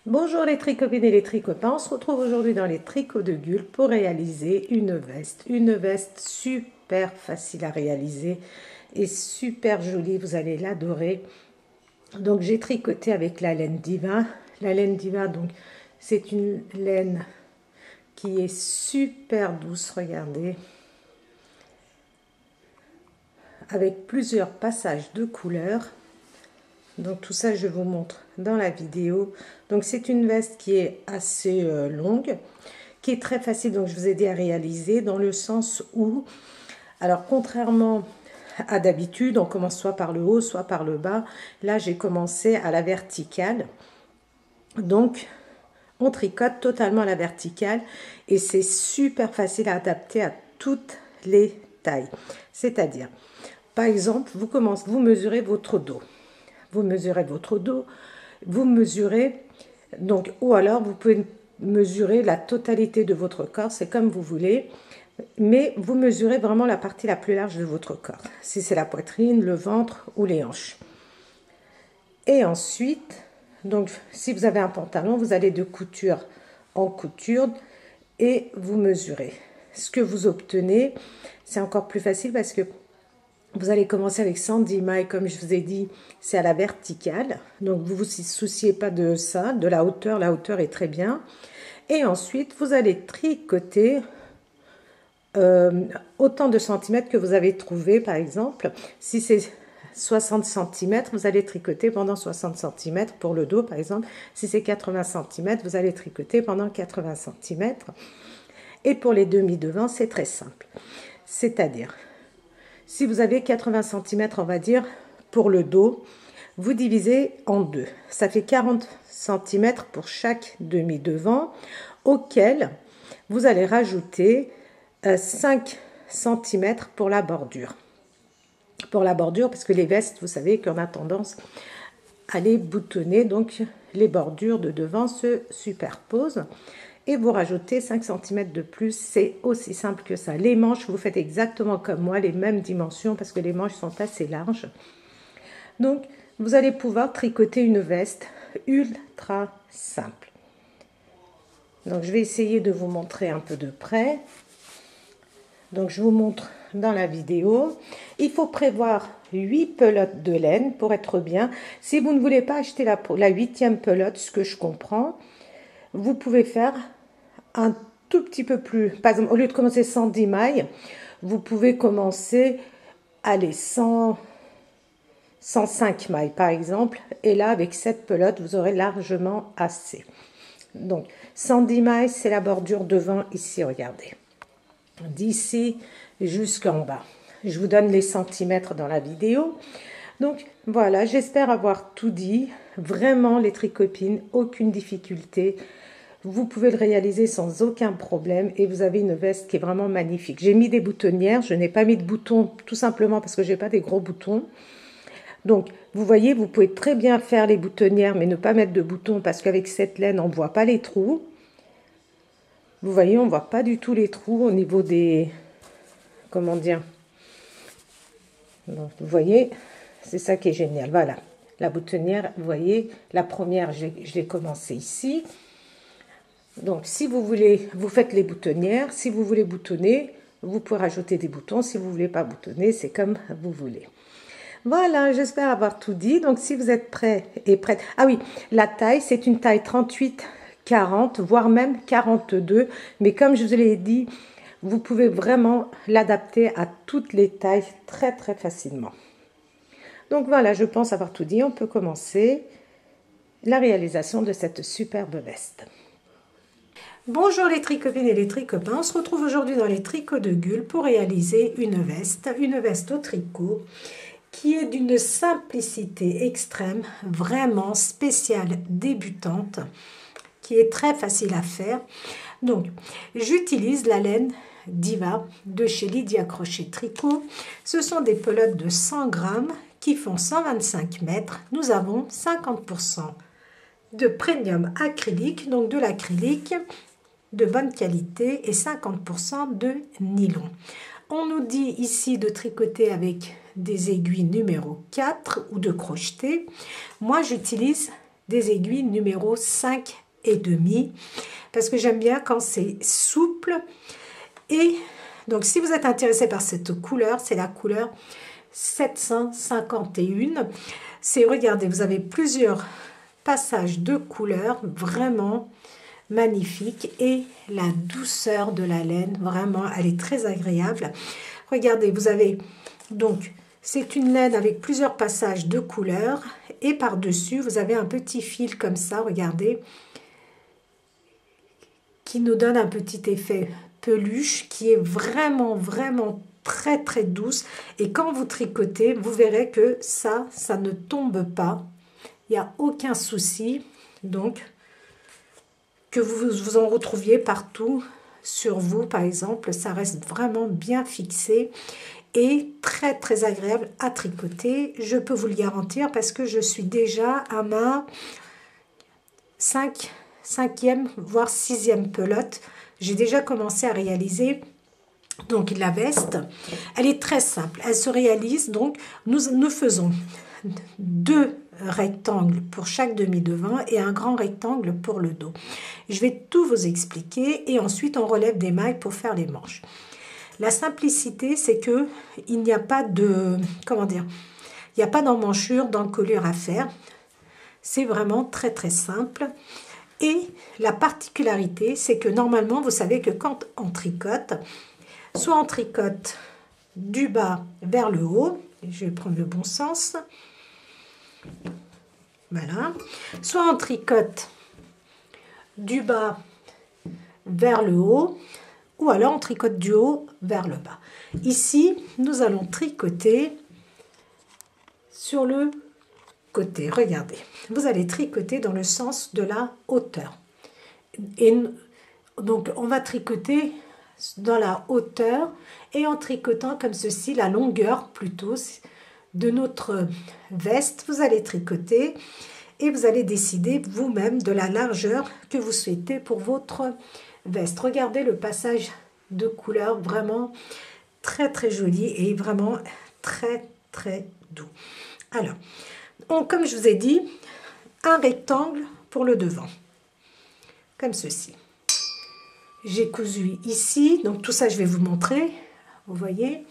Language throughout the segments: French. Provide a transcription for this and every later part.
Bonjour les tricopines et les tricopains, on se retrouve aujourd'hui dans les tricots de Gul pour réaliser une veste. Une veste super facile à réaliser et super jolie, vous allez l'adorer. Donc j'ai tricoté avec la laine Diva. La laine Diva, donc c'est une laine qui est super douce, regardez. Avec plusieurs passages de couleurs. Donc tout ça je vous montre dans la vidéo. Donc c'est une veste qui est assez longue, qui est très facile, donc je vous ai dit à réaliser dans le sens où, alors contrairement à d'habitude, on commence soit par le haut, soit par le bas. Là j'ai commencé à la verticale. Donc on tricote totalement à la verticale et c'est super facile à adapter à toutes les tailles. C'est-à-dire, par exemple, vous mesurez votre dos. Vous mesurez votre dos, vous mesurez, donc, ou alors vous pouvez mesurer la totalité de votre corps, c'est comme vous voulez, mais vous mesurez vraiment la partie la plus large de votre corps, si c'est la poitrine, le ventre ou les hanches. Et ensuite, donc, si vous avez un pantalon, vous allez de couture en couture et vous mesurez. Ce que vous obtenez, c'est encore plus facile parce que vous allez commencer avec 110 mailles, comme je vous ai dit, c'est à la verticale. Donc, vous ne vous souciez pas de ça, de la hauteur est très bien. Et ensuite, vous allez tricoter autant de centimètres que vous avez trouvé, par exemple. Si c'est 60 cm, vous allez tricoter pendant 60 cm pour le dos, par exemple. Si c'est 80 cm, vous allez tricoter pendant 80 cm. Et pour les demi-devants, c'est très simple. C'est-à-dire, si vous avez 80 cm, on va dire, pour le dos, vous divisez en deux. Ça fait 40 cm pour chaque demi-devant, auquel vous allez rajouter 5 cm pour la bordure. Pour la bordure, parce que les vestes, vous savez qu'on a tendance à les boutonner, donc les bordures de devant se superposent. Et vous rajoutez 5 cm de plus, c'est aussi simple que ça. Les manches, vous faites exactement comme moi, les mêmes dimensions, parce que les manches sont assez larges. Donc, vous allez pouvoir tricoter une veste ultra simple. Donc, je vais essayer de vous montrer un peu de près. Donc, je vous montre dans la vidéo. Il faut prévoir 8 pelotes de laine pour être bien. Si vous ne voulez pas acheter la 8e pelote, ce que je comprends, vous pouvez faire un tout petit peu plus. Par exemple, au lieu de commencer 110 mailles, vous pouvez commencer, allez, 105 mailles par exemple. Et là, avec cette pelote, vous aurez largement assez. Donc, 110 mailles, c'est la bordure devant ici, regardez. D'ici jusqu'en bas. Je vous donne les centimètres dans la vidéo. Donc, voilà, j'espère avoir tout dit. Vraiment, les tricopines, aucune difficulté. Vous pouvez le réaliser sans aucun problème et vous avez une veste qui est vraiment magnifique. J'ai mis des boutonnières, je n'ai pas mis de boutons tout simplement parce que je n'ai pas des gros boutons. Donc, vous voyez, vous pouvez très bien faire les boutonnières mais ne pas mettre de boutons parce qu'avec cette laine, on ne voit pas les trous. Vous voyez, on ne voit pas du tout les trous au niveau des... Comment dire? Donc, vous voyez, c'est ça qui est génial. Voilà, la boutonnière, vous voyez, la première, je l'ai commencé ici. Donc, si vous voulez, vous faites les boutonnières. Si vous voulez boutonner, vous pouvez rajouter des boutons. Si vous ne voulez pas boutonner, c'est comme vous voulez. Voilà, j'espère avoir tout dit. Donc, si vous êtes prêts et prêtes... Ah oui, la taille, c'est une taille 38-40, voire même 42. Mais comme je vous l'ai dit, vous pouvez vraiment l'adapter à toutes les tailles très, très facilement. Donc, voilà, je pense avoir tout dit. On peut commencer la réalisation de cette superbe veste. Bonjour les tricopines et les tricopains, on se retrouve aujourd'hui dans les tricots de Gul pour réaliser une veste au tricot qui est d'une simplicité extrême, vraiment spéciale, débutante, qui est très facile à faire. Donc, j'utilise la laine Diva de chez Lydia Crochet Tricot. Ce sont des pelotes de 100 grammes qui font 125 mètres. Nous avons 50% de premium acrylique, donc de l'acrylique de bonne qualité et 50% de nylon. On nous dit ici de tricoter avec des aiguilles numéro 4 ou de crocheter. Moi, j'utilise des aiguilles numéro 5,5 parce que j'aime bien quand c'est souple. Et donc si vous êtes intéressé par cette couleur, c'est la couleur 751. C'est, regardez, vous avez plusieurs passages de couleurs vraiment magnifiques et la douceur de la laine, vraiment, elle est très agréable. Regardez, vous avez donc, c'est une laine avec plusieurs passages de couleurs et par-dessus, vous avez un petit fil comme ça, regardez, qui nous donne un petit effet peluche qui est vraiment, vraiment très, très douce. Et quand vous tricotez, vous verrez que ça ne tombe pas. Il n'y a aucun souci. Donc, que vous en retrouviez partout sur vous, par exemple, ça reste vraiment bien fixé et très très agréable à tricoter. Je peux vous le garantir parce que je suis déjà à ma 5e voire 6e pelote. J'ai déjà commencé à réaliser donc la veste. Elle est très simple, elle se réalise donc nous faisons 2 rectangles pour chaque demi-devant et un grand rectangle pour le dos. Je vais tout vous expliquer et ensuite on relève des mailles pour faire les manches. La simplicité, c'est que il n'y a pas de, comment dire, il n'y a pas d'emmanchure, d'encolure à faire. C'est vraiment très très simple. Et la particularité, c'est que normalement, vous savez que quand on tricote, soit on tricote du bas vers le haut, je vais prendre le bon sens, voilà, soit on tricote du bas vers le haut, ou alors on tricote du haut vers le bas. Ici, nous allons tricoter sur le côté. Regardez, vous allez tricoter dans le sens de la hauteur. Et donc, on va tricoter dans la hauteur et en tricotant comme ceci, la longueur plutôt de notre veste. Vous allez tricoter et vous allez décider vous-même de la largeur que vous souhaitez pour votre veste. Regardez le passage de couleurs, vraiment très très joli et vraiment très très doux. Alors, comme je vous ai dit, un rectangle pour le devant, comme ceci. J'ai cousu ici, donc tout ça je vais vous montrer, vous voyez.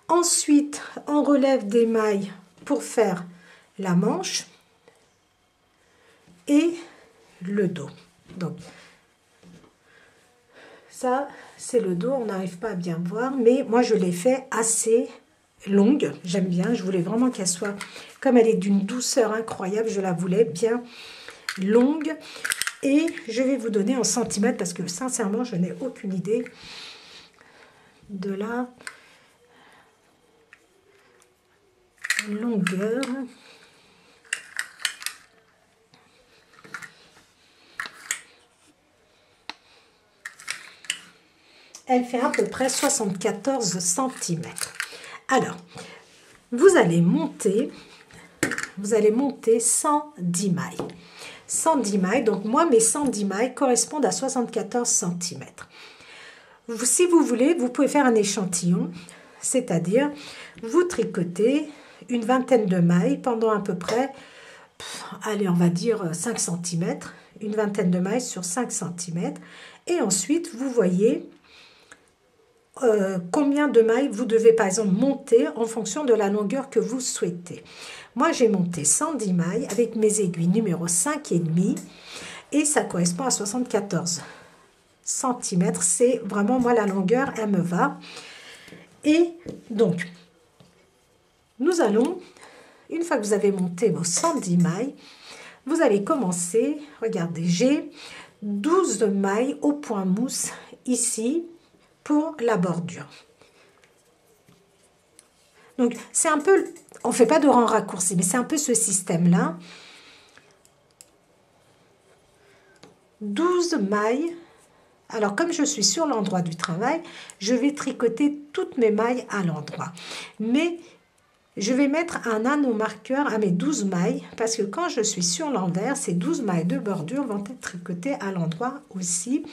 Ensuite, on relève des mailles pour faire la manche et le dos. Donc, ça, c'est le dos, on n'arrive pas à bien voir, mais moi je l'ai fait assez longue, j'aime bien, je voulais vraiment qu'elle soit, comme elle est d'une douceur incroyable, je la voulais bien longue. Et je vais vous donner en centimètres parce que sincèrement, je n'ai aucune idée de la longueur. Elle fait à peu près 74 cm. Alors, vous allez monter 110 mailles. 110 mailles, donc moi mes 110 mailles correspondent à 74 cm. Si vous voulez, vous pouvez faire un échantillon, c'est-à-dire vous tricotez une vingtaine de mailles pendant à peu près, allez on va dire 5 cm, une vingtaine de mailles sur 5 cm, et ensuite vous voyez combien de mailles vous devez par exemple monter en fonction de la longueur que vous souhaitez. Moi j'ai monté 110 mailles avec mes aiguilles numéro 5,5 et ça correspond à 74 cm. C'est vraiment moi la longueur, elle me va. Et donc nous allons, une fois que vous avez monté vos 110 mailles, vous allez commencer, regardez, j'ai 12 mailles au point mousse ici pour la bordure. Donc c'est un peu, on ne fait pas de rang raccourci, mais c'est un peu ce système-là. 12 mailles. Alors comme je suis sur l'endroit du travail, je vais tricoter toutes mes mailles à l'endroit. Mais je vais mettre un anneau marqueur à mes 12 mailles parce que quand je suis sur l'envers, ces 12 mailles de bordure vont être tricotées à l'endroit aussi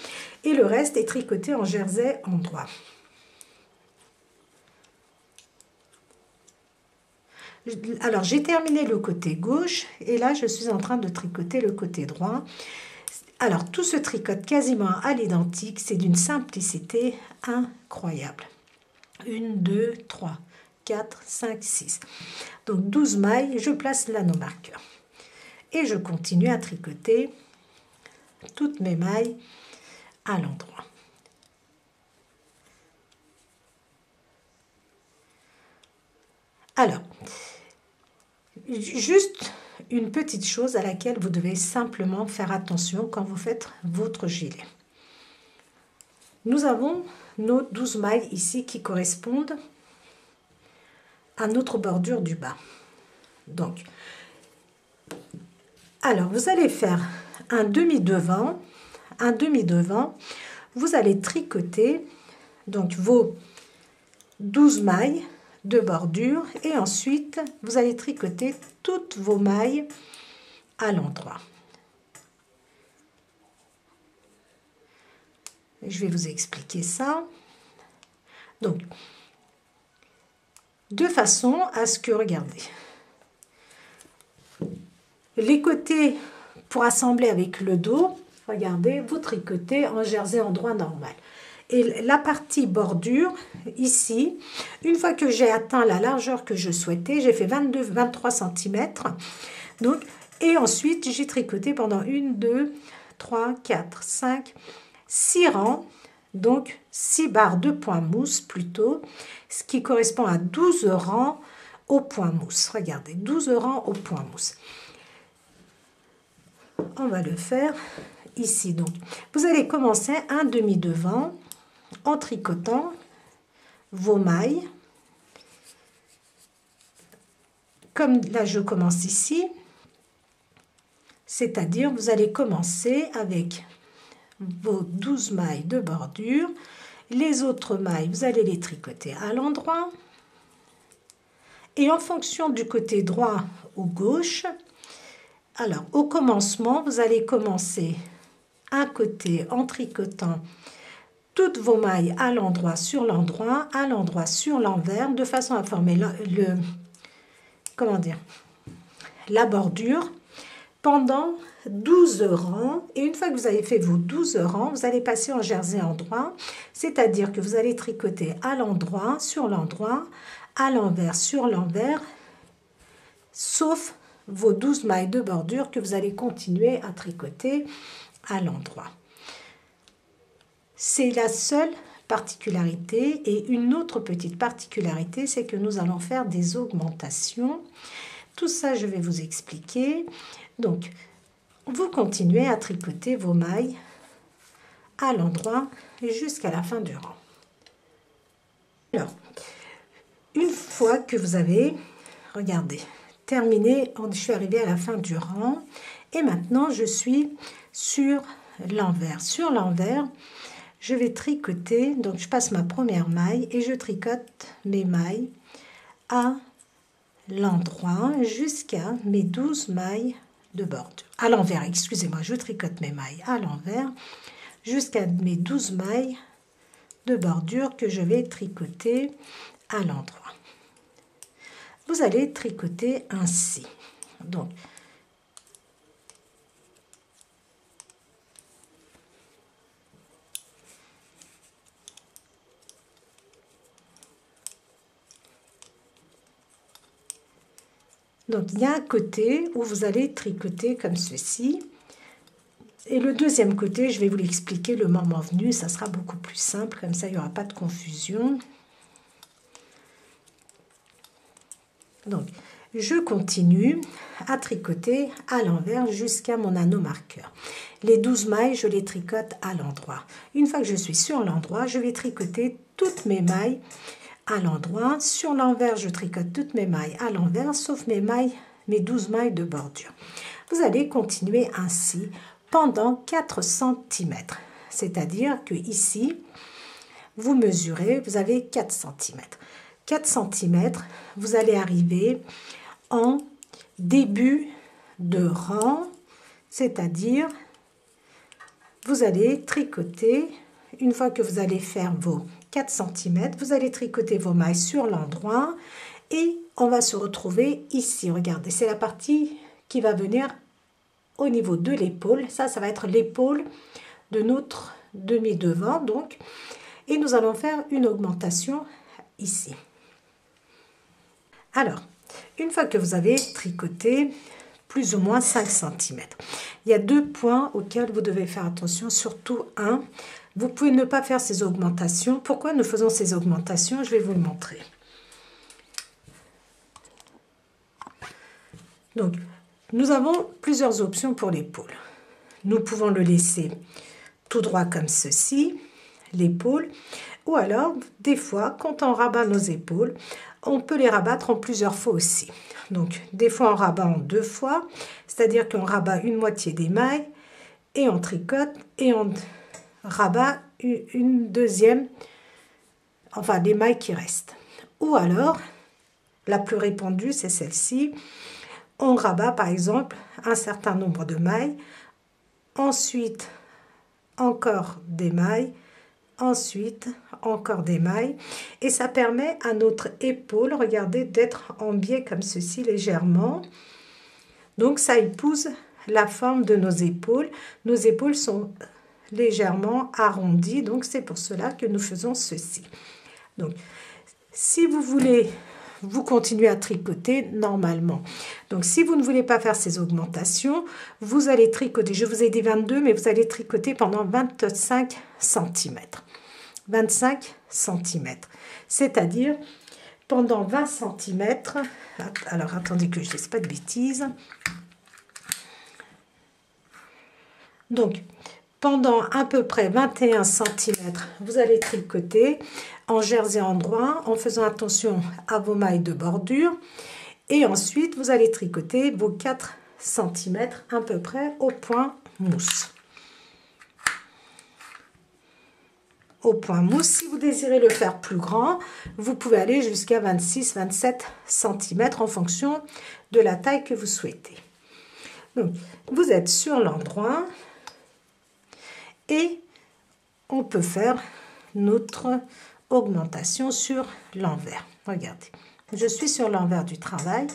et le reste est tricoté en jersey endroit. Alors, j'ai terminé le côté gauche et là, je suis en train de tricoter le côté droit. Alors, tout se tricote quasiment à l'identique. C'est d'une simplicité incroyable. 1, 2, 3, 4, 5, 6. Donc, 12 mailles, je place l'anneau marqueur. Et je continue à tricoter toutes mes mailles à l'endroit. Alors, juste une petite chose à laquelle vous devez simplement faire attention quand vous faites votre gilet. Nous avons nos 12 mailles ici qui correspondent à notre bordure du bas. Donc, alors vous allez faire un demi-devant, vous allez tricoter donc vos 12 mailles de bordure et ensuite vous allez tricoter toutes vos mailles à l'endroit. Je vais vous expliquer ça. Donc, de façon à ce que, regardez, les côtés pour assembler avec le dos, regardez, vous tricotez en jersey endroit normal. Et la partie bordure, ici, une fois que j'ai atteint la largeur que je souhaitais, j'ai fait 22-23 cm. Donc, et ensuite, j'ai tricoté pendant 1, 2, 3, 4, 5, 6 rangs. Donc, 6 barres de point mousse plutôt, ce qui correspond à 12 rangs au point mousse. Regardez, 12 rangs au point mousse. On va le faire ici. Donc, vous allez commencer un demi-devant en tricotant vos mailles. Comme là, je commence ici, c'est-à-dire vous allez commencer avec vos 12 mailles de bordure. Les autres mailles, vous allez les tricoter à l'endroit. Et en fonction du côté droit ou gauche, alors au commencement, vous allez commencer un côté en tricotant toutes vos mailles à l'endroit, sur l'envers, de façon à former la bordure pendant 12 rangs. Et une fois que vous avez fait vos 12 rangs, vous allez passer en jersey endroit, c'est-à-dire que vous allez tricoter à l'endroit, sur l'endroit, à l'envers, sur l'envers, sauf vos 12 mailles de bordure que vous allez continuer à tricoter à l'endroit. C'est la seule particularité. Et une autre petite particularité, c'est que nous allons faire des augmentations. Tout ça, je vais vous expliquer. Donc, vous continuez à tricoter vos mailles à l'endroit jusqu'à la fin du rang. Alors, une fois que vous avez, regardez, terminé, je suis arrivée à la fin du rang et maintenant je suis sur l'envers. Sur l'envers, je vais tricoter, donc je passe ma première maille et je tricote mes mailles à l'endroit jusqu'à mes 12 mailles de bordure. À l'envers, excusez-moi, je tricote mes mailles à l'envers jusqu'à mes 12 mailles de bordure que je vais tricoter à l'endroit. Vous allez tricoter ainsi. Donc, il y a un côté où vous allez tricoter comme ceci. Et le deuxième côté, je vais vous l'expliquer le moment venu. Ça sera beaucoup plus simple, comme ça il n'y aura pas de confusion. Donc, je continue à tricoter à l'envers jusqu'à mon anneau marqueur. Les 12 mailles, je les tricote à l'endroit. Une fois que je suis sur l'endroit, je vais tricoter toutes mes mailles à l'endroit. Sur l'envers, je tricote toutes mes mailles à l'envers, sauf mes 12 mailles de bordure. Vous allez continuer ainsi pendant 4 cm. C'est-à-dire que ici, vous mesurez, vous avez 4 cm. 4 cm, vous allez arriver en début de rang, c'est-à-dire vous allez tricoter, une fois que vous allez faire vos 4 cm, vous allez tricoter vos mailles sur l'endroit et on va se retrouver ici. Regardez, c'est la partie qui va venir au niveau de l'épaule. Ça va être l'épaule de notre demi-devant, donc. Et nous allons faire une augmentation ici. Alors, une fois que vous avez tricoté plus ou moins 5 cm, il y a 2 points auxquels vous devez faire attention, surtout un. Vous pouvez ne pas faire ces augmentations. Pourquoi nous faisons ces augmentations? Je vais vous le montrer. Donc, nous avons plusieurs options pour l'épaule. Nous pouvons le laisser tout droit comme ceci, l'épaule, ou alors, des fois, quand on rabat nos épaules, on peut les rabattre en plusieurs fois aussi. Donc, des fois, on rabat en 2 fois, c'est-à-dire qu'on rabat une moitié des mailles, et on tricote, et on rabat une deuxième, enfin, les mailles qui restent. Ou alors, la plus répandue, c'est celle-ci. On rabat, par exemple, un certain nombre de mailles, ensuite, encore des mailles, ensuite encore des mailles, et ça permet à notre épaule, regardez, d'être en biais comme ceci légèrement. Donc ça épouse la forme de nos épaules. Nos épaules sont légèrement arrondies, donc c'est pour cela que nous faisons ceci. Donc si vous voulez, vous continuez à tricoter normalement. Donc si vous ne voulez pas faire ces augmentations, vous allez tricoter, je vous ai dit 22, mais vous allez tricoter pendant 25 cm. 25 cm, c'est-à-dire pendant 20 cm, alors attendez que je ne dise pas de bêtises, donc pendant à peu près 21 cm, vous allez tricoter en jersey endroit en faisant attention à vos mailles de bordure, et ensuite vous allez tricoter vos 4 cm à peu près au point mousse. Au point mousse. Si vous désirez le faire plus grand, vous pouvez aller jusqu'à 26-27 cm en fonction de la taille que vous souhaitez. Donc, vous êtes sur l'endroit et on peut faire notre augmentation sur l'envers. Regardez, je suis sur l'envers du travail,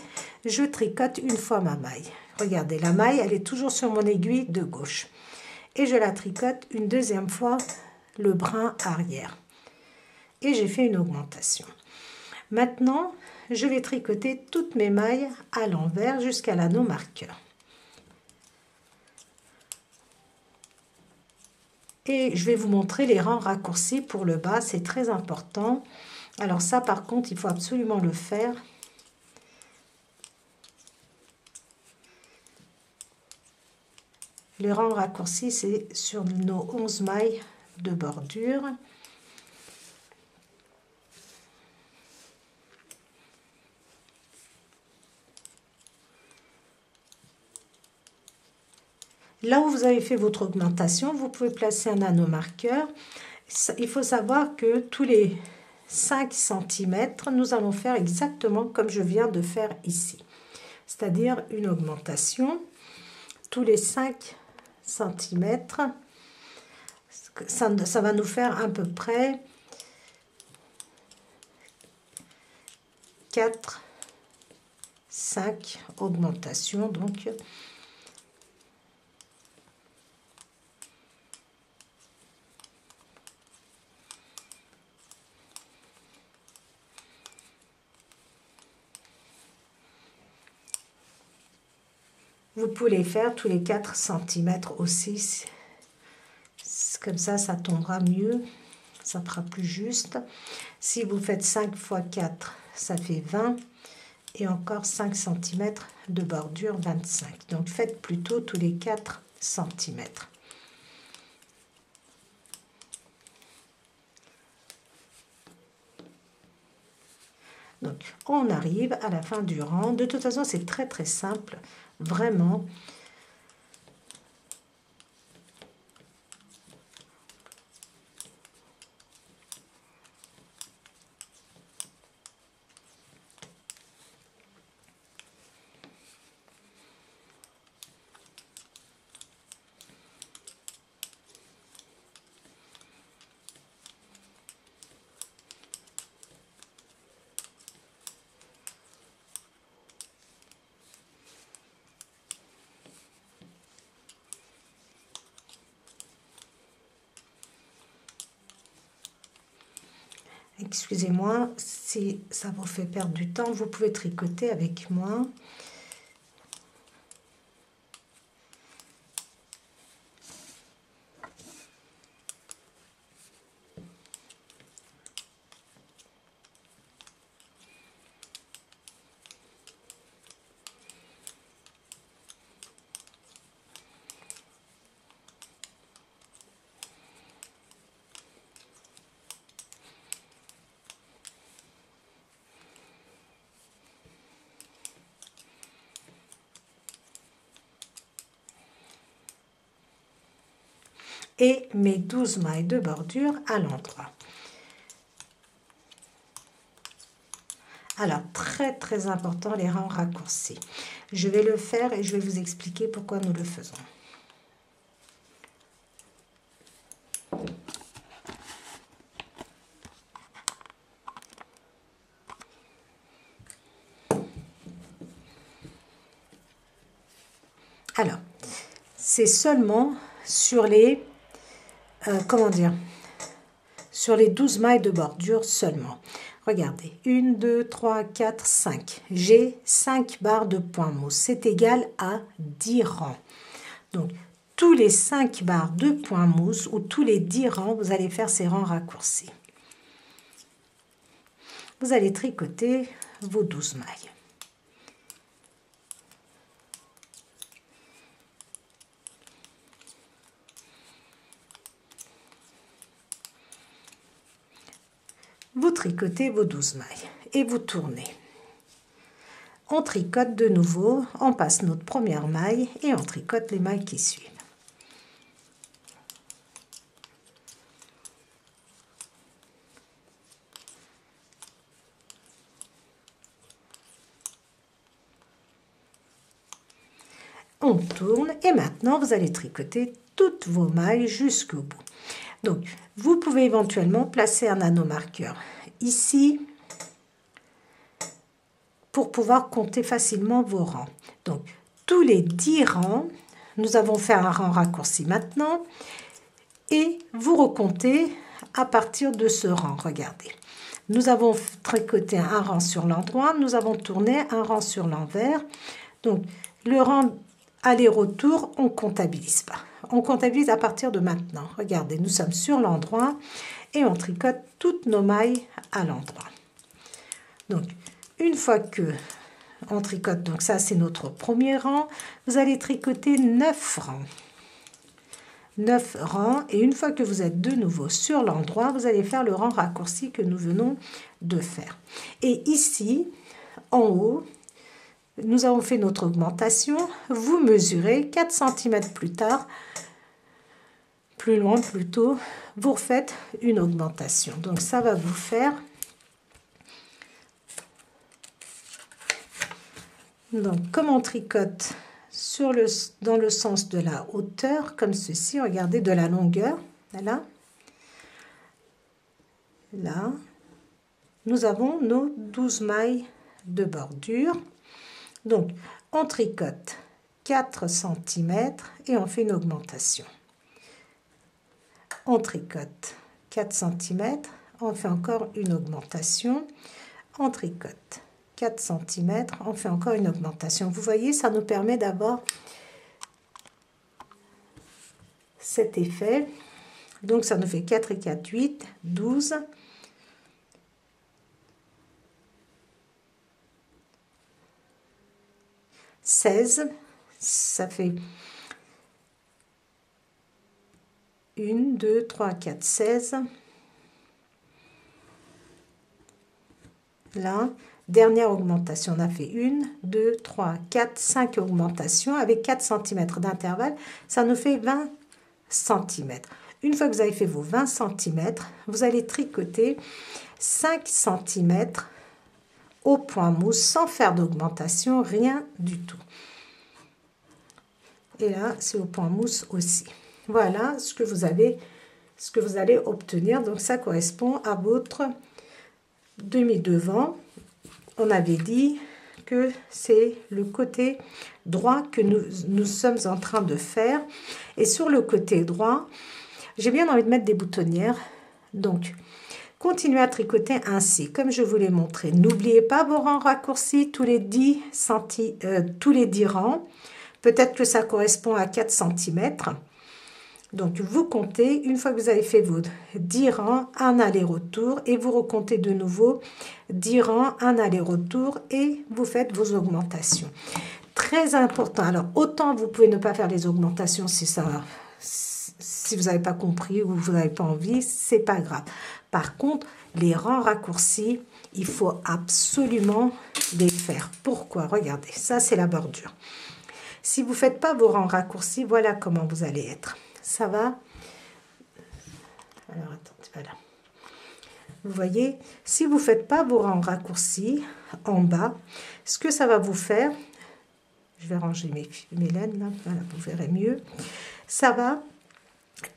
je tricote une fois ma maille. Regardez, la maille, elle est toujours sur mon aiguille de gauche. Et je la tricote une deuxième fois le brin arrière. Et j'ai fait une augmentation. Maintenant, je vais tricoter toutes mes mailles à l'envers jusqu'à l'anneau marqueur. Et je vais vous montrer les rangs raccourcis pour le bas, c'est très important. Alors ça, par contre, il faut absolument le faire. Les rangs raccourcis, c'est sur nos 11 mailles de bordure. Là où vous avez fait votre augmentation, vous pouvez placer un anneau marqueur. Il faut savoir que tous les 5 cm, nous allons faire exactement comme je viens de faire ici. C'est-à-dire une augmentation tous les 5 cm. Ça va nous faire à peu près 4, 5 augmentations. Donc, vous pouvez les faire tous les 4 cm aussi. Comme ça tombera mieux. Ça fera plus juste. Si vous faites 5 x 4, ça fait 20. Et encore 5 cm de bordure, 25. Donc faites plutôt tous les 4 cm. Donc on arrive à la fin du rang. De toute façon, c'est très très simple. Vraiment. Excusez-moi si ça vous fait perdre du temps, vous pouvez tricoter avec moi. Et mes 12 mailles de bordure à l'endroit. Alors, très important, les rangs raccourcis. Je vais le faire et je vais vous expliquer pourquoi nous le faisons. Alors, c'est seulement sur les, sur les 12 mailles de bordure seulement. Regardez, 1, 2, 3, 4, 5. J'ai 5 barres de point mousse. C'est égal à 10 rangs. Donc, tous les 5 barres de point mousse ou tous les 10 rangs, vous allez faire ces rangs raccourcis. Vous allez tricoter vos 12 mailles. Vous tricotez vos 12 mailles et vous tournez. On tricote de nouveau, on passe notre première maille et on tricote les mailles qui suivent. On tourne et maintenant vous allez tricoter toutes vos mailles jusqu'au bout. Donc, vous pouvez éventuellement placer un anneau marqueur ici pour pouvoir compter facilement vos rangs. Donc, tous les 10 rangs, nous avons fait un rang raccourci maintenant et vous recomptez à partir de ce rang. Regardez, nous avons tricoté un rang sur l'endroit, nous avons tourné un rang sur l'envers. Donc, le rang aller-retour, on ne comptabilise pas. On comptabilise à partir de maintenant. Regardez, nous sommes sur l'endroit et on tricote toutes nos mailles à l'endroit. Donc, une fois que on tricote, donc ça c'est notre premier rang, vous allez tricoter 9 rangs. 9 rangs et une fois que vous êtes de nouveau sur l'endroit, vous allez faire le rang raccourci que nous venons de faire. Et ici, en haut, nous avons fait notre augmentation. Vous mesurez 4 cm plus tard, plus loin plutôt, vous refaites une augmentation. Donc ça va vous faire, donc comme on tricote dans le sens de la hauteur, comme ceci, regardez, de la longueur, là, là, nous avons nos 12 mailles de bordure. Donc, on tricote 4 cm et on fait une augmentation. On tricote 4 cm, on fait encore une augmentation. On tricote 4 cm, on fait encore une augmentation. Vous voyez, ça nous permet d'avoir cet effet. Donc, ça nous fait 4 et 4, 8, 12. 16, ça fait 1, 2, 3, 4, 16. Là, dernière augmentation, on a fait 1, 2, 3, 4, 5 augmentations avec 4 cm d'intervalle, ça nous fait 20 cm. Une fois que vous avez fait vos 20 cm, vous allez tricoter 5 cm au point mousse sans faire d'augmentation, rien du tout. Et là, c'est au point mousse aussi. Voilà ce que vous allez obtenir. Donc, ça correspond à votre demi-devant. On avait dit que c'est le côté droit que nous sommes en train de faire. Et sur le côté droit, j'ai bien envie de mettre des boutonnières. Donc, continuez à tricoter ainsi, comme je vous l'ai montré. N'oubliez pas vos rangs raccourcis tous les 10 rangs. Peut-être que ça correspond à 4 cm. Donc, vous comptez, une fois que vous avez fait vos 10 rangs, un aller-retour, et vous recomptez de nouveau 10 rangs, un aller-retour, et vous faites vos augmentations. Très important. Alors, autant vous pouvez ne pas faire les augmentations si vous n'avez pas compris ou vous n'avez pas envie, c'est pas grave. Par contre, les rangs raccourcis, il faut absolument les faire. Pourquoi? Regardez, ça c'est la bordure. Si vous ne faites pas vos rangs raccourcis, voilà comment vous allez être. Ça va? Alors, attendez, voilà. Vous voyez, si vous ne faites pas vos rangs raccourcis en bas, ce que ça va vous faire, je vais ranger mes laines, là, voilà, vous verrez mieux, ça va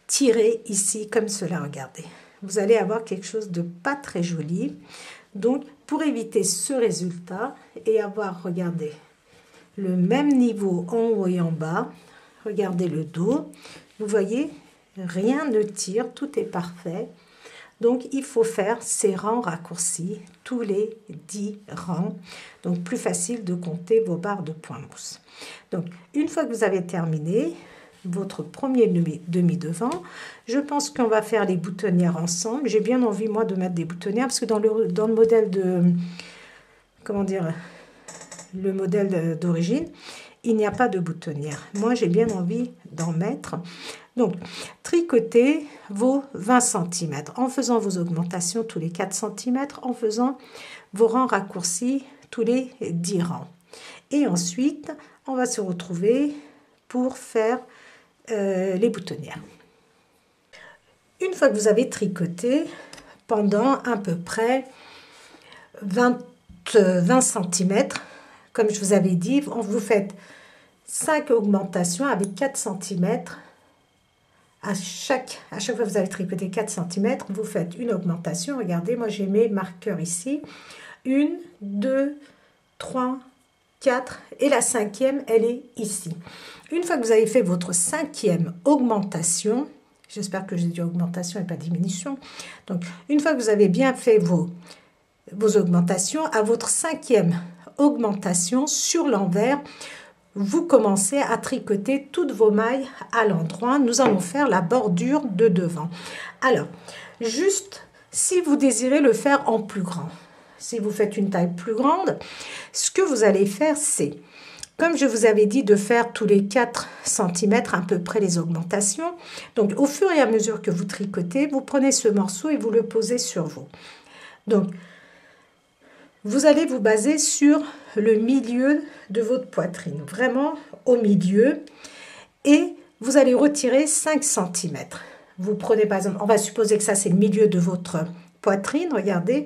tirer ici comme cela, regardez. Vous allez avoir quelque chose de pas très joli. Donc, pour éviter ce résultat et avoir, regardez, le même niveau en haut et en bas, regardez le dos, vous voyez, rien ne tire, tout est parfait. Donc, il faut faire ces rangs raccourcis, tous les 10 rangs. Donc, plus facile de compter vos barres de point mousse. Donc, une fois que vous avez terminé votre premier demi-devant, je pense qu'on va faire les boutonnières ensemble. J'ai bien envie, moi, de mettre des boutonnières parce que dans le modèle de... Comment dire? Le modèle d'origine, il n'y a pas de boutonnière. Moi, j'ai bien envie d'en mettre. Donc, tricotez vos 20 cm en faisant vos augmentations tous les 4 cm, en faisant vos rangs raccourcis tous les 10 rangs. Et ensuite, on va se retrouver pour faire les boutonnières. Une fois que vous avez tricoté pendant à peu près 20 cm, comme je vous avais dit, vous faites 5 augmentations avec 4 cm. À chaque fois que vous avez tricoté 4 cm, vous faites une augmentation. Regardez, moi j'ai mes marqueurs ici. 1, 2, 3, 4 et la 5e, elle est ici. Une fois que vous avez fait votre 5e augmentation, j'espère que j'ai dit augmentation et pas diminution. Donc, une fois que vous avez bien fait vos augmentations, à votre 5e augmentation sur l'envers, vous commencez à tricoter toutes vos mailles à l'endroit. Nous allons faire la bordure de devant. Alors, juste si vous désirez le faire en plus grand, si vous faites une taille plus grande, ce que vous allez faire, c'est, comme je vous avais dit, de faire tous les 4 cm à peu près les augmentations. Donc, au fur et à mesure que vous tricotez, vous prenez ce morceau et vous le posez sur vous. Donc, vous allez vous baser sur le milieu de votre poitrine, vraiment au milieu, et vous allez retirer 5 cm. Vous prenez par exemple, on va supposer que ça c'est le milieu de votre poitrine, regardez,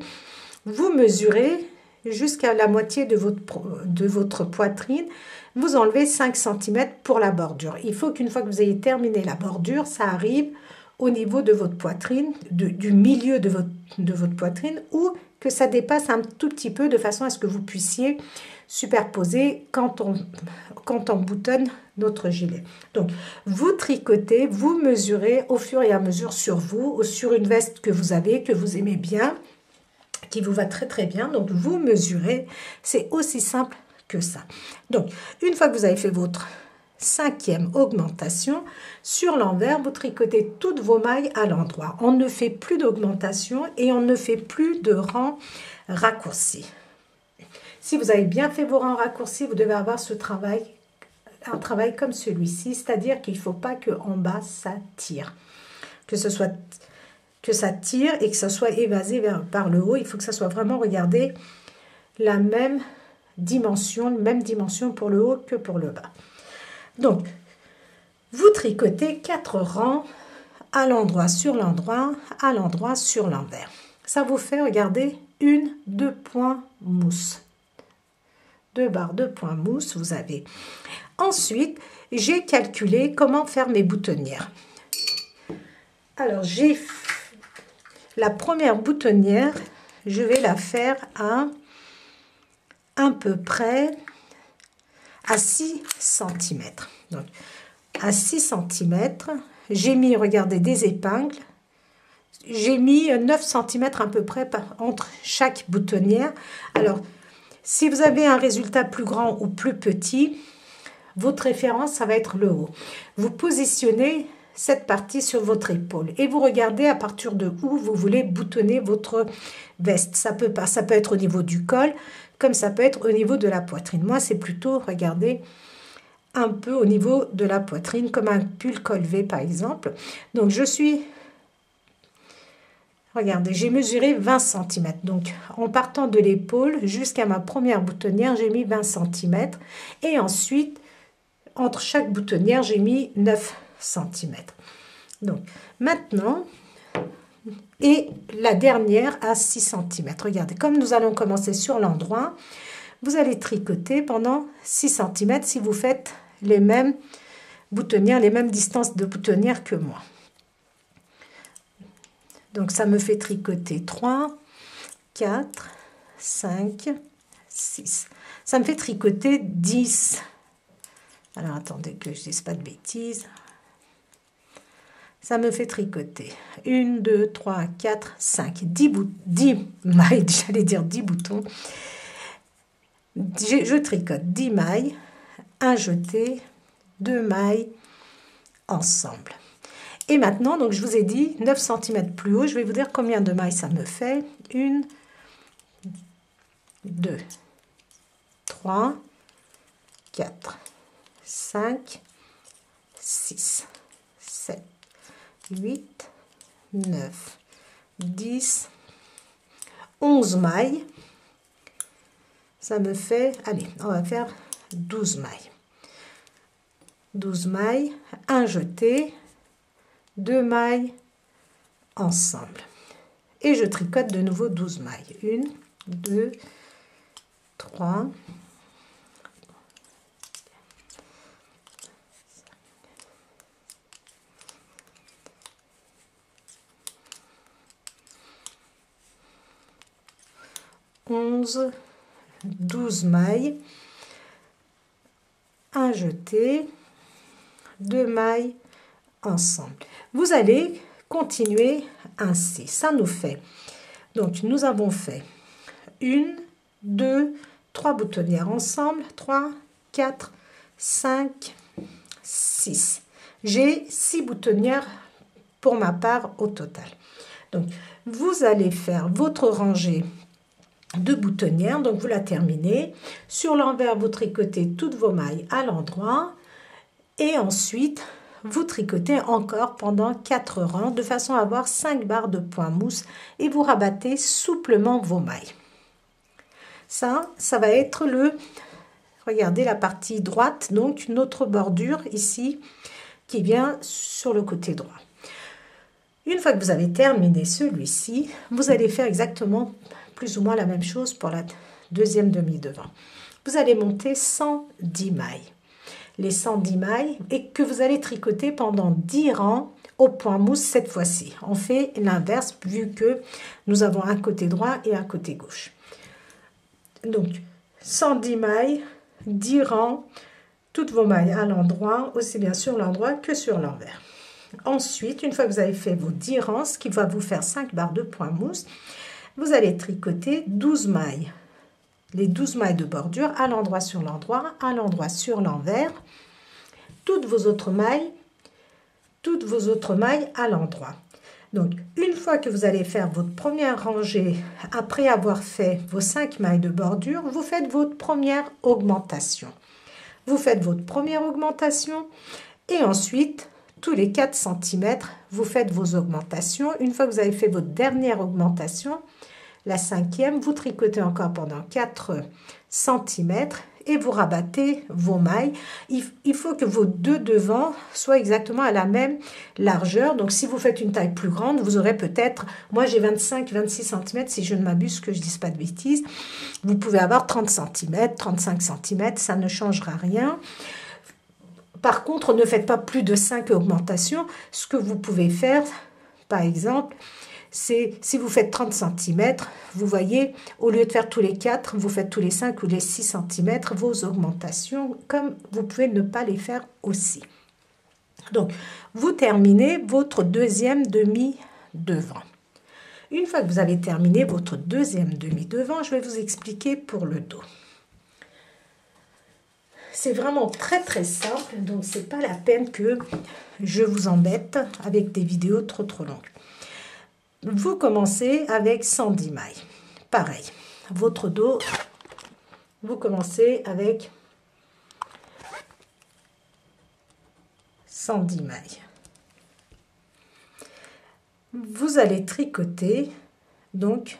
vous mesurez jusqu'à la moitié de votre poitrine, vous enlevez 5 cm pour la bordure. Il faut qu'une fois que vous ayez terminé la bordure, ça arrive au niveau de votre poitrine, du milieu de votre poitrine, ou que ça dépasse un tout petit peu de façon à ce que vous puissiez superposer quand on boutonne notre gilet. Donc, vous tricotez, vous mesurez au fur et à mesure sur vous, ou sur une veste que vous avez, que vous aimez bien, qui vous va très très bien. Donc, vous mesurez, c'est aussi simple que ça. Donc, une fois que vous avez fait votre 5e augmentation, sur l'envers, vous tricotez toutes vos mailles à l'endroit. On ne fait plus d'augmentation et on ne fait plus de rangs raccourcis. Si vous avez bien fait vos rangs raccourcis, vous devez avoir un travail comme celui-ci, c'est-à-dire qu'il ne faut pas qu'en bas, ça tire. Que ça tire et que ça soit évasé par le haut. Il faut que ça soit vraiment, regardez, la même dimension pour le haut que pour le bas. Donc, vous tricotez 4 rangs à l'endroit, sur l'endroit, à l'endroit, sur l'envers. Ça vous fait, regardez, 2 points mousse. 2 barres de points mousse, vous avez. Ensuite, j'ai calculé comment faire mes boutonnières. Alors, j'ai la première boutonnière, je vais la faire à peu près à 6 cm. Donc, à 6 cm, j'ai mis, regardez, des épingles j'ai mis 9 cm à peu près entre chaque boutonnière. Alors, si vous avez un résultat plus grand ou plus petit, votre référence, ça va être le haut. Vous positionnez cette partie sur votre épaule et vous regardez à partir de où vous voulez boutonner votre veste. Ça peut être au niveau du col, comme ça peut être au niveau de la poitrine. Moi, c'est plutôt, regardez, un peu au niveau de la poitrine, comme un pull col V par exemple. Donc, regardez, j'ai mesuré 20 cm. Donc, en partant de l'épaule jusqu'à ma première boutonnière, j'ai mis 20 cm. Et ensuite, entre chaque boutonnière, j'ai mis 9 cm. Donc, maintenant, et la dernière à 6 cm. Regardez, comme nous allons commencer sur l'endroit, vous allez tricoter pendant 6 cm si vous faites les mêmes boutonnières, les mêmes distances de boutonnières que moi. Donc, ça me fait tricoter 3, 4, 5, 6. Ça me fait tricoter 10. Alors, attendez que je ne dise pas de bêtises. Ça me fait tricoter 1, 2, 3, 4, 5, 10 mailles, j'allais dire 10 boutons. Je tricote 10 mailles, un jeté, 2 mailles ensemble. Et maintenant, donc je vous ai dit 9 cm plus haut, je vais vous dire combien de mailles ça me fait. 1, 2, 3, 4, 5, 6, 7, 8, 9, 10, 11 mailles. Ça me fait, allez, on va faire 12 mailles. 12 mailles, un jeté, 2 mailles ensemble. Et je tricote de nouveau 12 mailles. 1, 2, 3, 11, 12 mailles, un jeté, 2 mailles ensemble. Vous allez continuer ainsi. Ça nous fait, donc nous avons fait 1, 2, 3 boutonnières ensemble, 3, 4, 5, 6. J'ai 6 boutonnières pour ma part au total. Donc, vous allez faire votre rangée de boutonnières, donc vous la terminez. Sur l'envers, vous tricotez toutes vos mailles à l'endroit et ensuite vous tricotez encore pendant 4 rangs de façon à avoir 5 barres de point mousse et vous rabattez souplement vos mailles. Ça va être regardez la partie droite, donc notre bordure ici qui vient sur le côté droit. Une fois que vous avez terminé celui-ci, vous allez faire exactement plus ou moins la même chose pour la deuxième demi-devant. Vous allez monter 110 mailles. Les 110 mailles et que vous allez tricoter pendant 10 rangs au point mousse cette fois-ci. On fait l'inverse vu que nous avons un côté droit et un côté gauche. Donc, 110 mailles, 10 rangs, toutes vos mailles à l'endroit, aussi bien sur l'endroit que sur l'envers. Ensuite, une fois que vous avez fait vos 10 rangs, ce qui va vous faire 5 barres de point mousse, vous allez tricoter 12 mailles. Les 12 mailles de bordure à l'endroit sur l'envers, toutes vos autres mailles à l'endroit. Donc, une fois que vous allez faire votre première rangée, après avoir fait vos 5 mailles de bordure, vous faites votre première augmentation. Vous faites votre première augmentation et ensuite, tous les 4 cm, vous faites vos augmentations. Une fois que vous avez fait votre dernière augmentation, la 5e, vous tricotez encore pendant 4 cm et vous rabattez vos mailles. Il faut que vos deux devants soient exactement à la même largeur. Donc, si vous faites une taille plus grande, vous aurez peut-être, moi j'ai 25-26 cm, si je ne m'abuse, que je ne dise pas de bêtises. Vous pouvez avoir 30 cm, 35 cm, ça ne changera rien. Par contre, ne faites pas plus de 5 augmentations. Ce que vous pouvez faire, par exemple, c'est si vous faites 30 cm, vous voyez, au lieu de faire tous les 4, vous faites tous les 5 ou les 6 cm vos augmentations, comme vous pouvez ne pas les faire aussi. Donc, vous terminez votre deuxième demi devant. Une fois que vous avez terminé votre deuxième demi-devant, je vais vous expliquer pour le dos. C'est vraiment très simple, donc c'est pas la peine que je vous embête avec des vidéos trop longues. Vous commencez avec 110 mailles. Pareil, votre dos, vous commencez avec 110 mailles. Vous allez tricoter donc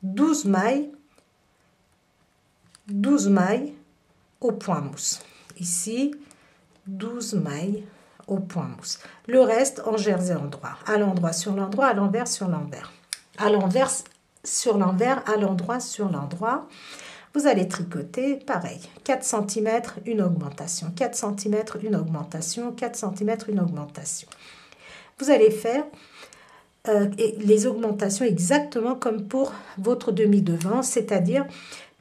12 mailles au point mousse. Ici, 12 mailles au point mousse. Le reste en jersey endroit. À l'endroit sur l'endroit, à l'envers sur l'envers. À l'envers sur l'envers, à l'endroit sur l'endroit. Vous allez tricoter pareil. 4 cm, une augmentation. 4 cm, une augmentation. 4 cm, une augmentation. Vous allez faire les augmentations exactement comme pour votre demi-devant, c'est-à-dire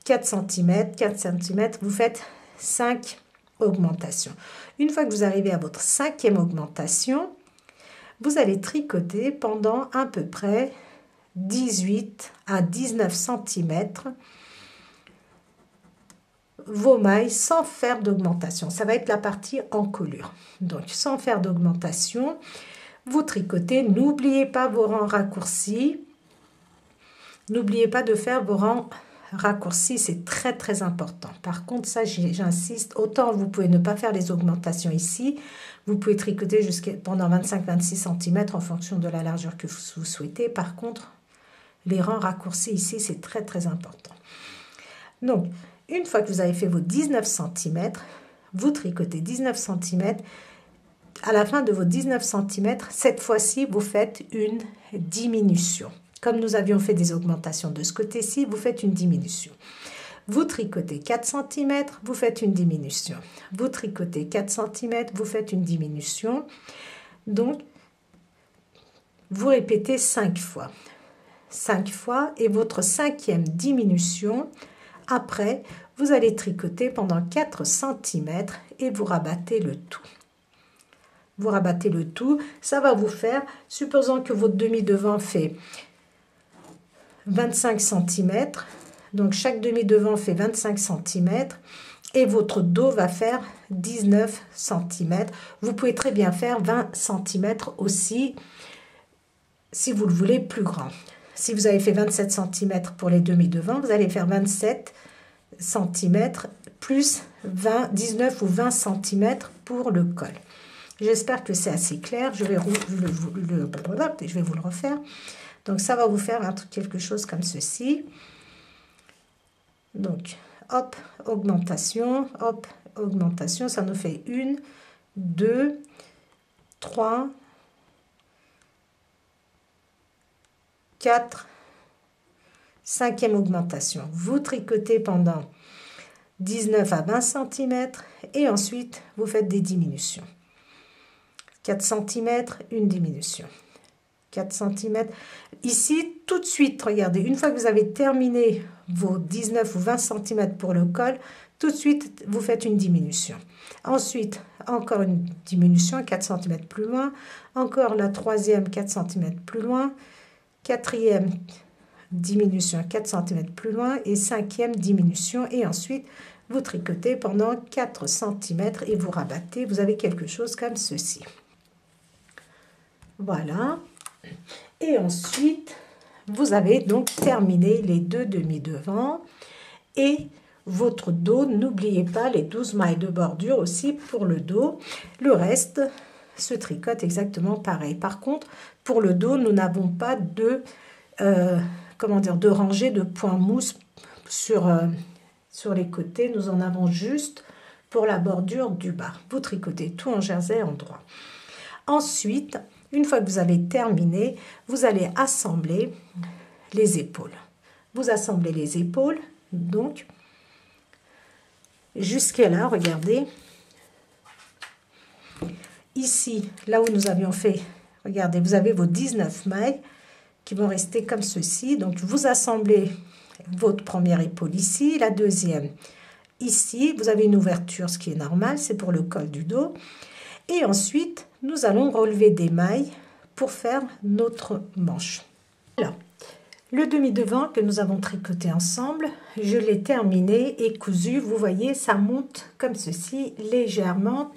4 cm, 4 cm, vous faites 5 augmentations. Une fois que vous arrivez à votre 5e augmentation, vous allez tricoter pendant à peu près 18 à 19 cm vos mailles sans faire d'augmentation. Ça va être la partie encolure. Donc, sans faire d'augmentation, vous tricotez. N'oubliez pas vos rangs raccourcis. N'oubliez pas de faire vos rangs raccourcis, c'est très important. Par contre, ça, j'insiste, autant vous pouvez ne pas faire les augmentations ici, vous pouvez tricoter pendant 25-26 cm en fonction de la largeur que vous souhaitez. Par contre, les rangs raccourcis ici, c'est très important. Donc, une fois que vous avez fait vos 19 cm, vous tricotez 19 cm. À la fin de vos 19 cm, cette fois-ci, vous faites une diminution. Comme nous avions fait des augmentations de ce côté-ci, vous faites une diminution. Vous tricotez 4 cm, vous faites une diminution. Vous tricotez 4 cm, vous faites une diminution. Donc, vous répétez 5 fois. 5 fois et votre 5e diminution, après, vous allez tricoter pendant 4 cm et vous rabattez le tout. Vous rabattez le tout, ça va vous faire, supposons que votre demi-devant fait 25 cm, donc chaque demi-devant fait 25 cm et votre dos va faire 19 cm. Vous pouvez très bien faire 20 cm aussi si vous le voulez plus grand. Si vous avez fait 27 cm pour les demi-devants, vous allez faire 27 cm plus 19 ou 20 cm pour le col. J'espère que c'est assez clair. Je vais vous le refaire. Donc, ça va vous faire quelque chose comme ceci. Donc, hop, augmentation, ça nous fait 1, 2, 3, 4, 5e augmentation. Vous tricotez pendant 19 à 20 cm et ensuite, vous faites des diminutions. 4 cm, une diminution. 4 cm. Ici, tout de suite, regardez, une fois que vous avez terminé vos 19 ou 20 cm pour le col, tout de suite, vous faites une diminution. Ensuite, encore une diminution, 4 cm plus loin. Encore la 3e, 4 cm plus loin. 4e diminution, 4 cm plus loin. Et 5e diminution. Et ensuite, vous tricotez pendant 4 cm et vous rabattez. Vous avez quelque chose comme ceci. Voilà. Et ensuite, vous avez donc terminé les 2 demi-devants et votre dos. N'oubliez pas les 12 mailles de bordure aussi pour le dos. Le reste se tricote exactement pareil. Par contre, pour le dos, nous n'avons pas de rangée de points mousse sur les côtés. Nous en avons juste pour la bordure du bas. Vous tricotez tout en jersey endroit. Ensuite, une fois que vous avez terminé, vous allez assembler les épaules. Vous assemblez les épaules, donc, jusqu'à là, regardez. Ici, là où nous avions fait, regardez, vous avez vos 19 mailles qui vont rester comme ceci. Donc, vous assemblez votre première épaule ici, la deuxième ici. Vous avez une ouverture, ce qui est normal, c'est pour le col du dos. Et ensuite, nous allons relever des mailles pour faire notre manche. Alors, le demi-devant que nous avons tricoté ensemble, je l'ai terminé et cousu. Vous voyez, ça monte comme ceci, légèrement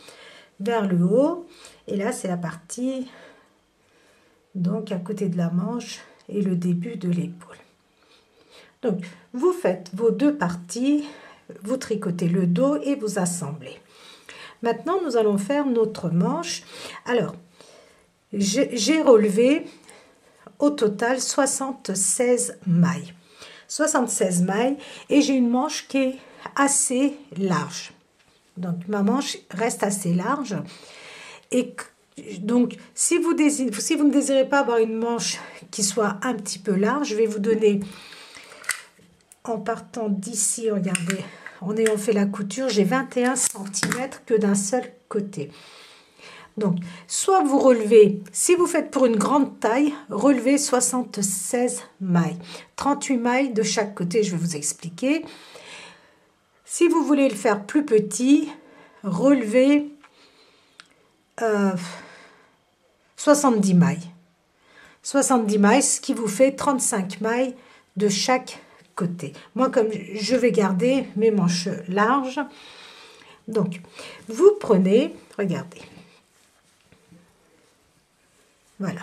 vers le haut. Et là, c'est la partie, donc à côté de la manche et le début de l'épaule. Donc, vous faites vos deux parties, vous tricotez le dos et vous assemblez. Maintenant, nous allons faire notre manche. Alors, j'ai relevé au total 76 mailles. 76 mailles et j'ai une manche qui est assez large. Donc, ma manche reste assez large. Et donc, si vous ne désirez pas avoir une manche qui soit un petit peu large, je vais vous donner, en partant d'ici, regardez, en ayant fait la couture, j'ai 21 cm que d'un seul côté. Donc, soit vous relevez, si vous faites pour une grande taille, relevez 76 mailles. 38 mailles de chaque côté, je vais vous expliquer. Si vous voulez le faire plus petit, relevez 70 mailles. 70 mailles, ce qui vous fait 35 mailles de chaque côté. Moi, comme je vais garder mes manches larges, donc vous prenez, regardez, voilà,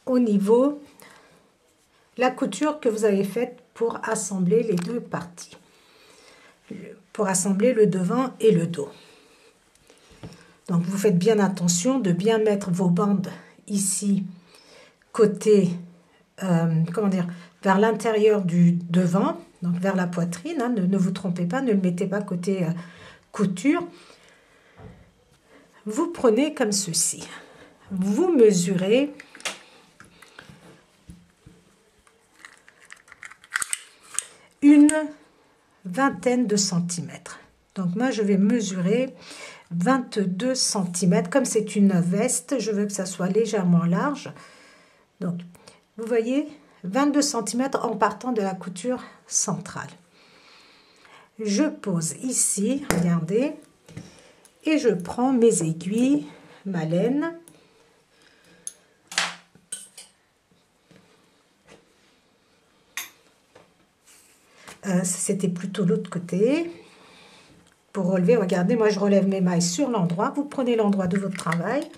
au niveau, la couture que vous avez faite pour assembler les deux parties, pour assembler le devant et le dos. Donc, vous faites bien attention de bien mettre vos bandes ici, côté, comment dire, vers l'intérieur du devant, donc vers la poitrine, hein, ne vous trompez pas, ne le mettez pas côté couture. Vous prenez comme ceci. Vous mesurez une vingtaine de centimètres. Donc, moi, je vais mesurer 22 cm. Comme c'est une veste, je veux que ça soit légèrement large. Donc, vous voyez, 22 cm en partant de la couture centrale. Je pose ici, regardez, et je prends mes aiguilles, ma laine. C'était plutôt l'autre côté. Pour relever, regardez, moi je relève mes mailles sur l'endroit. Vous prenez l'endroit de votre travail.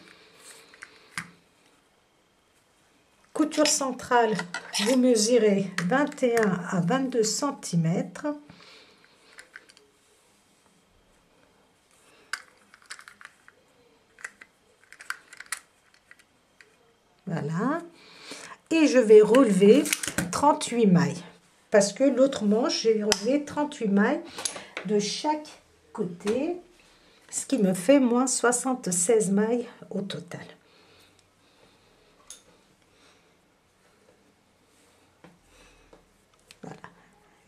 Couture centrale, vous mesurez 21 à 22 cm. Voilà. Et je vais relever 38 mailles. Parce que l'autre manche, j'ai relevé 38 mailles de chaque côté. Ce qui me fait, moi, 76 mailles au total. Voilà.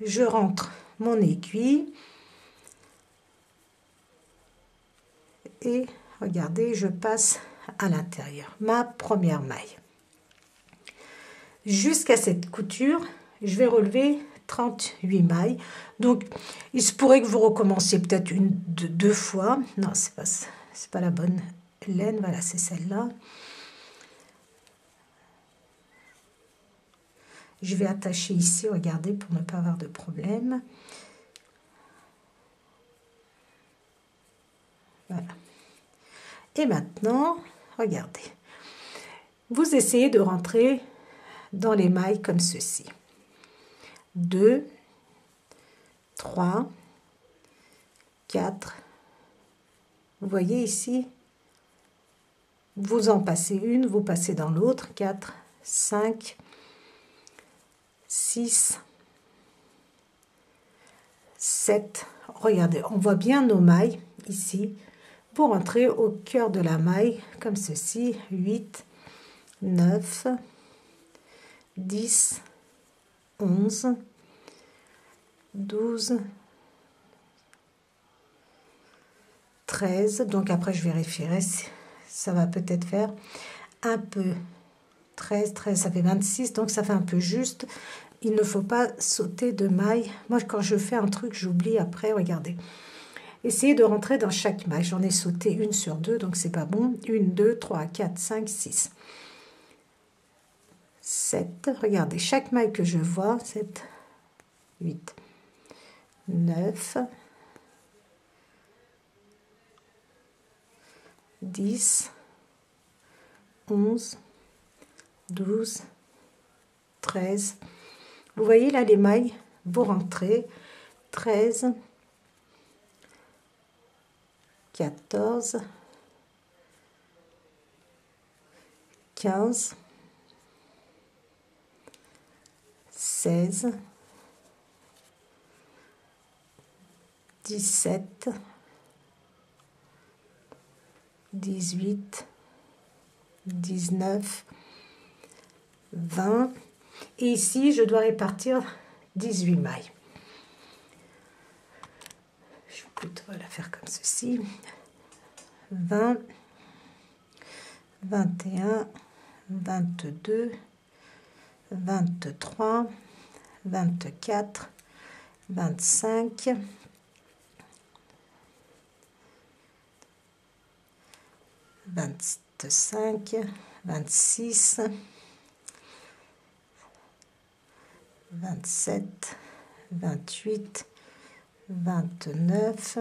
Je rentre mon aiguille. Et regardez, je passe à l'intérieur. Ma première maille. Jusqu'à cette couture, je vais relever 38 mailles. Donc, il se pourrait que vous recommenciez peut-être deux fois. Non, c'est pas la bonne laine. Voilà, c'est celle-là. Je vais attacher ici, regardez, pour ne pas avoir de problème. Voilà. Et maintenant, regardez. Vous essayez de rentrer dans les mailles comme ceci. 2, 3, 4. Vous voyez ici, vous en passez une, vous passez dans l'autre. 4, 5, 6, 7. Regardez, on voit bien nos mailles ici. Pour entrer au cœur de la maille, comme ceci. 8, 9, 10, 11, 12, 13. Donc après, je vérifierai si ça va peut-être faire un peu. 13, ça fait 26, donc ça fait un peu juste. Il ne faut pas sauter de maille. Moi, quand je fais un truc, j'oublie après, regardez. essayez de rentrer dans chaque maille. J'en ai sauté une sur deux, donc c'est pas bon. 1, 2, 3, 4, 5, 6, 7. Regardez, chaque maille que je vois, 7, 8, 9, 10, 11, 12, 13. Vous voyez là les mailles, vous rentrez. 13, 14, 15, 16, 17, 18, 19, 20. Et ici, je dois répartir 18 mailles. Je vais plutôt la faire comme ceci. 20, 21, 22, 23, 24, 25, 25, 26, 27, 28, 29,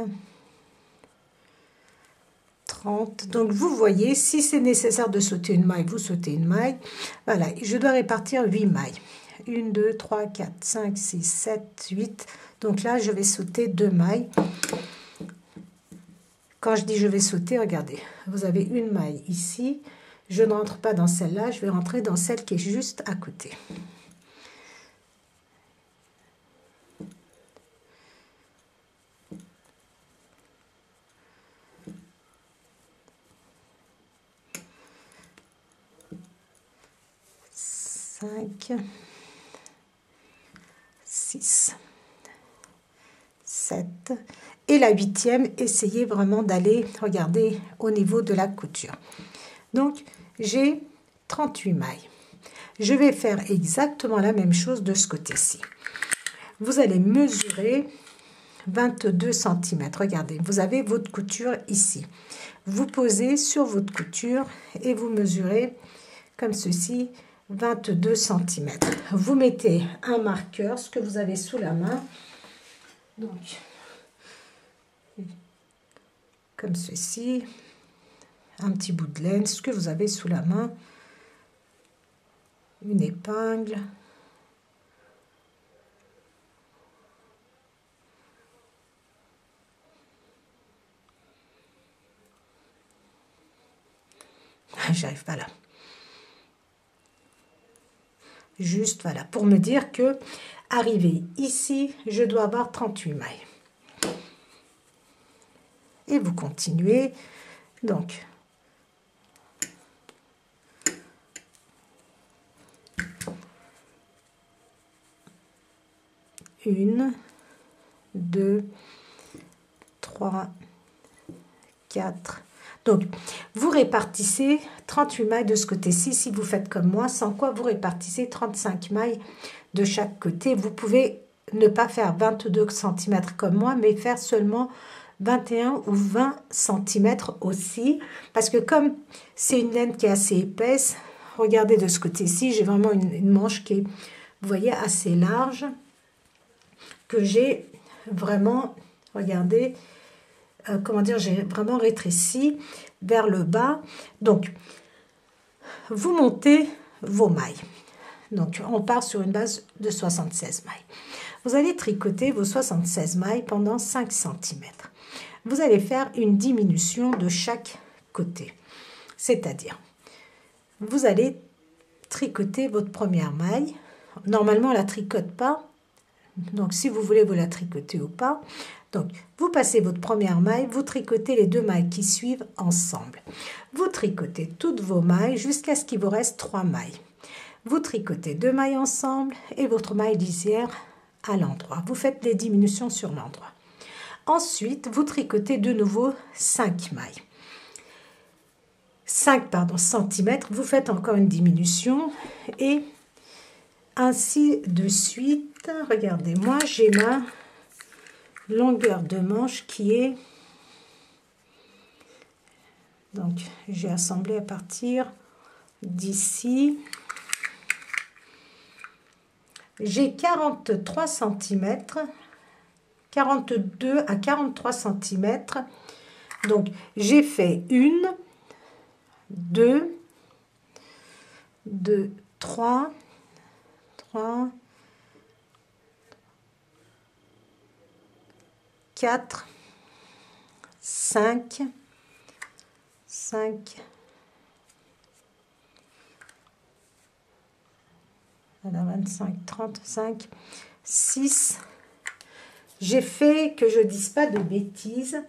30. Donc vous voyez, si c'est nécessaire de sauter une maille, vous sautez une maille. Voilà, je dois répartir 8 mailles. 1, 2, 3, 4, 5, 6, 7, 8. Donc là, je vais sauter 2 mailles. Quand je dis je vais sauter, regardez, vous avez une maille ici. Je ne rentre pas dans celle-là, je vais rentrer dans celle qui est juste à côté. Cinq, 6, 7 et la 8e, essayez vraiment d'aller, regardez, au niveau de la couture. Donc, j'ai 38 mailles. Je vais faire exactement la même chose de ce côté-ci. Vous allez mesurer 22 cm. Regardez, vous avez votre couture ici. Vous posez sur votre couture et vous mesurez comme ceci, 22 cm. Vous mettez un marqueur, ce que vous avez sous la main. Donc, comme ceci, un petit bout de laine, ce que vous avez sous la main, une épingle, j'arrive pas là. Juste, voilà, pour me dire que, arrivé ici, je dois avoir 38 mailles. Et vous continuez, donc, une, 2, 3, 4. Donc, vous répartissez 38 mailles de ce côté-ci, si vous faites comme moi, sans quoi vous répartissez 35 mailles de chaque côté. Vous pouvez ne pas faire 22 cm comme moi, mais faire seulement 21 ou 20 cm aussi, parce que comme c'est une laine qui est assez épaisse, regardez de ce côté-ci, j'ai vraiment une manche qui est, vous voyez, assez large, que j'ai vraiment, regardez, comment dire, j'ai vraiment rétréci vers le bas. Donc, vous montez vos mailles. Donc, on part sur une base de 76 mailles. Vous allez tricoter vos 76 mailles pendant 5 cm. Vous allez faire une diminution de chaque côté. C'est-à-dire, vous allez tricoter votre première maille. Normalement, on ne la tricote pas. Donc, si vous voulez, vous la tricotez ou pas. Donc, vous passez votre première maille, vous tricotez les 2 mailles qui suivent ensemble. Vous tricotez toutes vos mailles jusqu'à ce qu'il vous reste 3 mailles. Vous tricotez 2 mailles ensemble et votre maille lisière à l'endroit. Vous faites les diminutions sur l'endroit. Ensuite, vous tricotez de nouveau 5 mailles. 5 centimètres, vous faites encore une diminution et ainsi de suite. Regardez, moi j'ai ma longueur de manche qui est Donc j'ai assemblé à partir d'ici. J'ai 43 cm, 42 à 43 cm. Donc j'ai fait 1, 2, 3, 4, 5, 25, 35, 6. J'ai fait, que je ne dise pas de bêtises,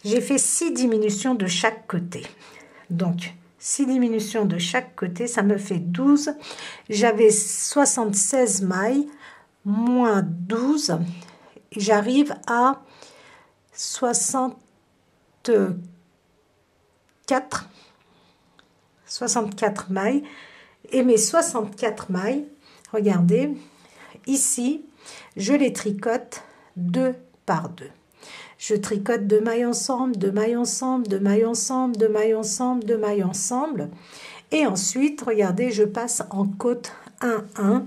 j'ai fait 6 diminutions de chaque côté. Donc, 6 diminutions de chaque côté, ça me fait 12. J'avais 76 mailles, moins 12. J'arrive à 64 mailles. Et mes 64 mailles, regardez, ici, je les tricote 2 par 2. Je tricote 2 mailles ensemble, 2 mailles ensemble, 2 mailles ensemble, 2 mailles ensemble, 2 mailles ensemble. Et ensuite, regardez, je passe en côte 1-1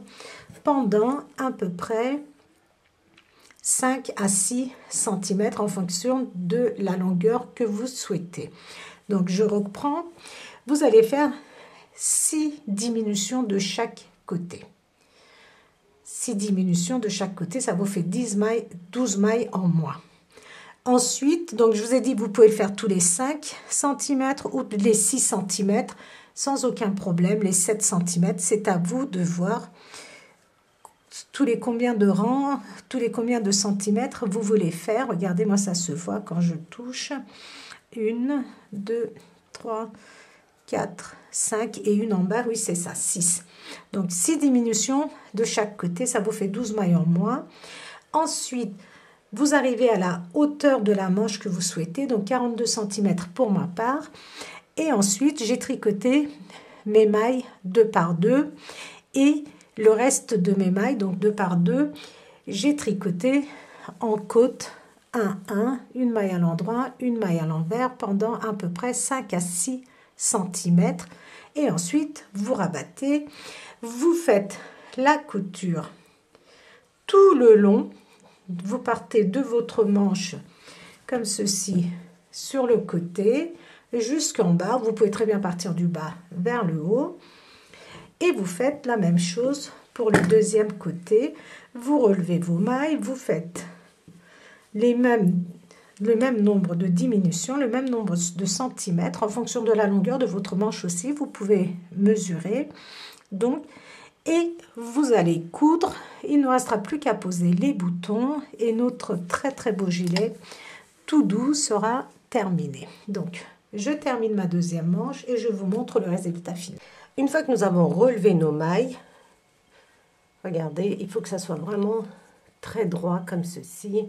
pendant à peu près 5 à 6 cm en fonction de la longueur que vous souhaitez. Donc, je reprends. Vous allez faire 6 diminutions de chaque côté. 6 diminutions de chaque côté, ça vous fait 10 mailles, 12 mailles en moins. Ensuite, donc je vous ai dit, vous pouvez le faire tous les 5 cm ou les 6 cm sans aucun problème. Les 7 cm, c'est à vous de voir tous les combien de rangs, tous les combien de centimètres vous voulez faire. Regardez, moi ça se voit quand je touche. 1, 2, 3, 4, 5 et une en bas, oui c'est ça, 6. Donc 6 diminutions de chaque côté, ça vous fait 12 mailles en moins. Ensuite, vous arrivez à la hauteur de la manche que vous souhaitez, donc 42 cm pour ma part. Et ensuite, j'ai tricoté mes mailles 2 par 2 et le reste de mes mailles, donc 2 par 2, j'ai tricoté en côte 1-1, une maille à l'endroit, une maille à l'envers pendant à peu près 5 à 6 cm. Et ensuite, vous rabattez, vous faites la couture tout le long. Vous partez de votre manche comme ceci sur le côté jusqu'en bas. Vous pouvez très bien partir du bas vers le haut. Et vous faites la même chose pour le deuxième côté. Vous relevez vos mailles, vous faites le même nombre de diminutions, le même nombre de centimètres en fonction de la longueur de votre manche aussi. Vous pouvez mesurer. Donc, et vous allez coudre. Il ne restera plus qu'à poser les boutons et notre très très beau gilet tout doux sera terminé. Donc, je termine ma deuxième manche et je vous montre le résultat final. Une fois que nous avons relevé nos mailles, regardez, il faut que ça soit vraiment très droit comme ceci.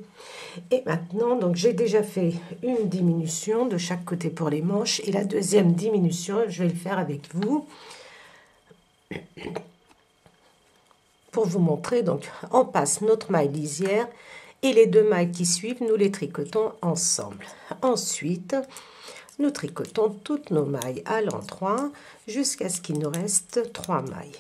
Et maintenant, donc j'ai déjà fait une diminution de chaque côté pour les manches et la deuxième diminution, je vais le faire avec vous pour vous montrer. Donc, on passe notre maille lisière et les deux mailles qui suivent, nous les tricotons ensemble. Ensuite, nous tricotons toutes nos mailles à l'endroit jusqu'à ce qu'il nous reste 3 mailles.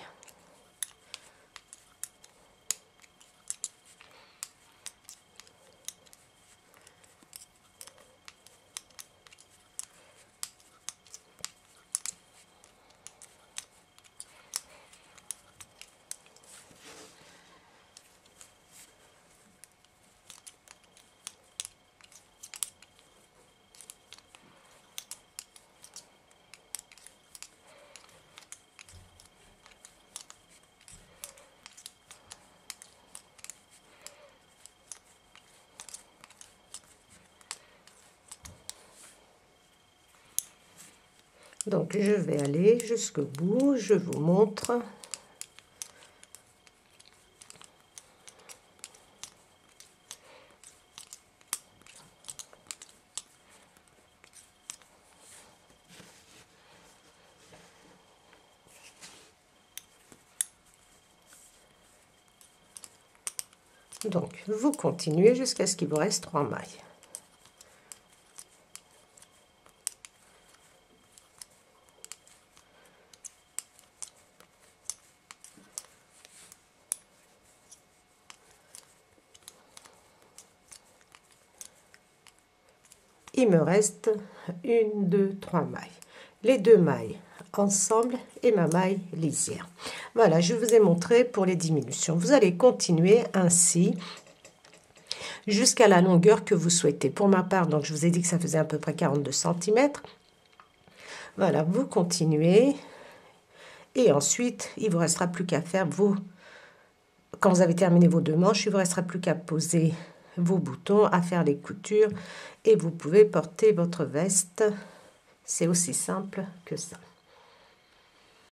Donc, je vais aller jusqu'au bout, je vous montre. Donc, vous continuez jusqu'à ce qu'il vous reste 3 mailles. il me reste 1, 2, 3 mailles. Les 2 mailles ensemble et ma maille lisière. Voilà, je vous ai montré pour les diminutions. Vous allez continuer ainsi jusqu'à la longueur que vous souhaitez. Pour ma part, donc je vous ai dit que ça faisait à peu près 42 cm. Voilà, vous continuez et ensuite il vous restera plus qu'à faire quand vous avez terminé vos 2 manches, il vous restera plus qu'à poser vos boutons, à faire les coutures et vous pouvez porter votre veste. C'est aussi simple que ça.